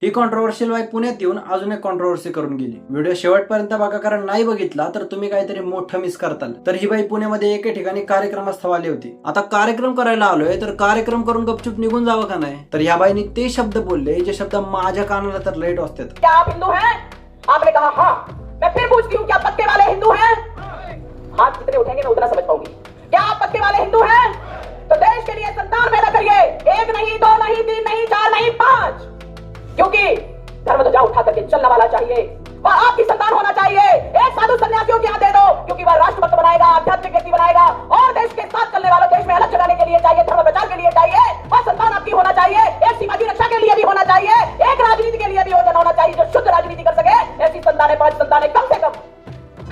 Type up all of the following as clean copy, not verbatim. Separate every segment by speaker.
Speaker 1: ही controversial बाई पुण्यात येऊन अजून एक कॉन्ट्रोवर्सी करून गेली. व्हिडिओ शेवटपर्यंत बघा, कारण नाही बघितला तर तुम्ही काहीतरी मोठं मिस करताल. तर ही बाई पुण्यामध्ये एके ठिकाणी कार्यक्रमास्थळ आली होती. आता कार्यक्रम करायला आलोय तर कार्यक्रम करून गपचूप निघून जावं का नाही? तर ह्या बाईनी ते शब्द बोलले जे शब्द माझ्या कानाला तर लय टोचतात.
Speaker 2: क्या आप हिंदू हैं? आपने कहा हाँ. मैं फिर पूछती हूँ, क्या पत्ते वाले हिंदू हैं? हाथ कितने उठेंगे मैं उतना समझ पाऊंगी. क्या आप पत्ते वाले हिंदू हैं? तो देश के लिए संतान पैदा करिए. 1 नहीं, 2 नहीं, 3 नहीं, 4 नहीं, 5. क्योंकि धर्म ध्वजा उठा करके चलने वाला चाहिए, वह आपकी संतान होना चाहिए. एक साधु सन्यासियों की यहाँ दे दो, क्योंकि वह राष्ट्रभक्त बनाएगा, आध्यात्मिक व्यक्ति बनाएगा और देश के साथ चलने वाला, देश में अलग जगाने के लिए चाहिए, धर्म प्रचार के लिए चाहिए. वह संतान आपकी होना चाहिए. एक सीमा की रक्षा के लिए भी होना चाहिए, एक राजनीति के लिए भी होना चाहिए जो शुद्ध राजनीति कर सके. ऐसी संतानें, 5 संतानें कम से कम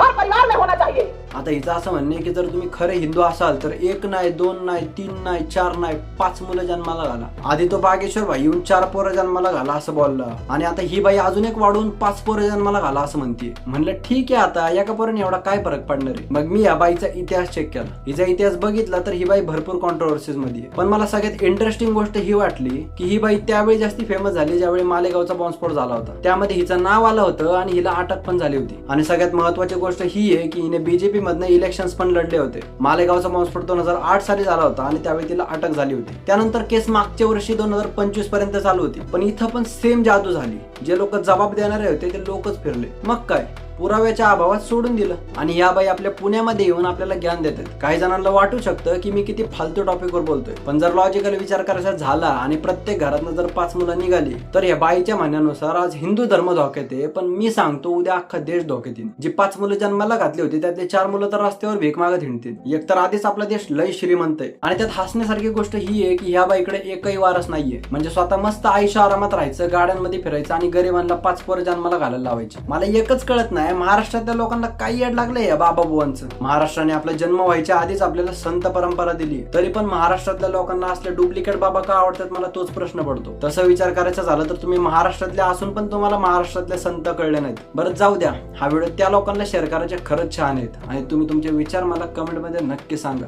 Speaker 2: हर परिवार में होना चाहिए.
Speaker 1: आता हिचं असं म्हणणं आहे की जर तुम्ही खरे हिंदू असाल तर 1 नाही, 2 नाही, 3 नाही, 4 नाही, 5 मुलं जन्माला घाला. आधी तो बागेश्वर भाई येऊन 4 पोरं जन्माला घाला असं बोलला, आणि आता ही बाई अजून एक वाढवून 5 पोरं जन्माला घाला असं म्हणते. म्हणलं ठीक आहे, आता एका पोराने एवढा काय फरक पडणार आहे? मग मी या बाईचा इतिहास चेक केला. हिचा इतिहास बघितला तर ही बाई भरपूर कॉन्ट्रोवर्सीज मध्ये आहे. पण मला सगळ्यात इंटरेस्टिंग गोष्ट ही वाटली की ही बाई त्यावेळी जास्ती फेमस झाली ज्यावेळी मालेगावचा बॉम्बस्फोट झाला होता. त्यामध्ये हिचं नाव आलं होतं आणि हिला अटक पण झाली होती. आणि सगळ्यात महत्वाची गोष्ट ही आहे की हिने बीजेपी मधनं इलेक्शन्स पण लढले होते. मालेगावचा बॉम्बस्फोट 2008 साली झाला होता आणि त्यावेळी तिला अटक झाली होती. त्यानंतर केस मागच्या वर्षी 2025 पर्यंत चालू होती. पण इथं पण सेम जादू झाली. जे लोक जबाब देणारे होते ते लोकच फिरले. मग काय, पुराव्याच्या अभावात सोडून दिलं. आणि या बाई आपल्या पुण्यामध्ये येऊन आपल्याला ज्ञान देतात. काही जणांना वाटू शकतं की मी किती फालतू टॉपिकवर बोलतोय, पण जर लॉजिकल विचार करायचा झाला आणि प्रत्येक घरातनं जर 5 मुलं निघाली तर या बाईच्या म्हणण्यानुसार आज हिंदू धर्म धोक्यात आहे. पण मी सांगतो उद्या अख्खा देश धोक्यात येईल. जी 5 मुलं जन्माला घातली होती त्यातले 4 मुलं तर रस्त्यावर भीक मागत हिंडतील. एक तर आधीच आपला देश लय श्रीमंत आहे, आणि त्यात हसण्यासारखी गोष्ट ही आहे की ह्या बाईकडे एकही वारस नाहीये. म्हणजे स्वतः मस्त आयुष्य आरामात राहायचं, गाड्यांमध्ये फिरायचं आणि गरिबांना 5 पोरं जन्माला घालायला लावायची. मला एकच कळत नाही, महाराष्ट्रातल्या लोकांना काही येड लागलंय या बाबा बुवांचं. महाराष्ट्राने आपला जन्म व्हायच्या आधीच आपल्याला संत परंपरा दिली, तरी पण महाराष्ट्रातल्या लोकांना असले डुप्लिकेट बाबा का आवडतात मला तोच प्रश्न पडतो. तसं विचार करायचा झाला तर तुम्ही महाराष्ट्रातले असून पण तुम्हाला महाराष्ट्रातले संत कळले नाहीत. बरं जाऊ द्या, हा व्हिडिओ त्या लोकांना शेअर करायचे खरंच छान आहेत, आणि तुम्ही तुमचे विचार मला कमेंट मध्ये नक्की सांगा.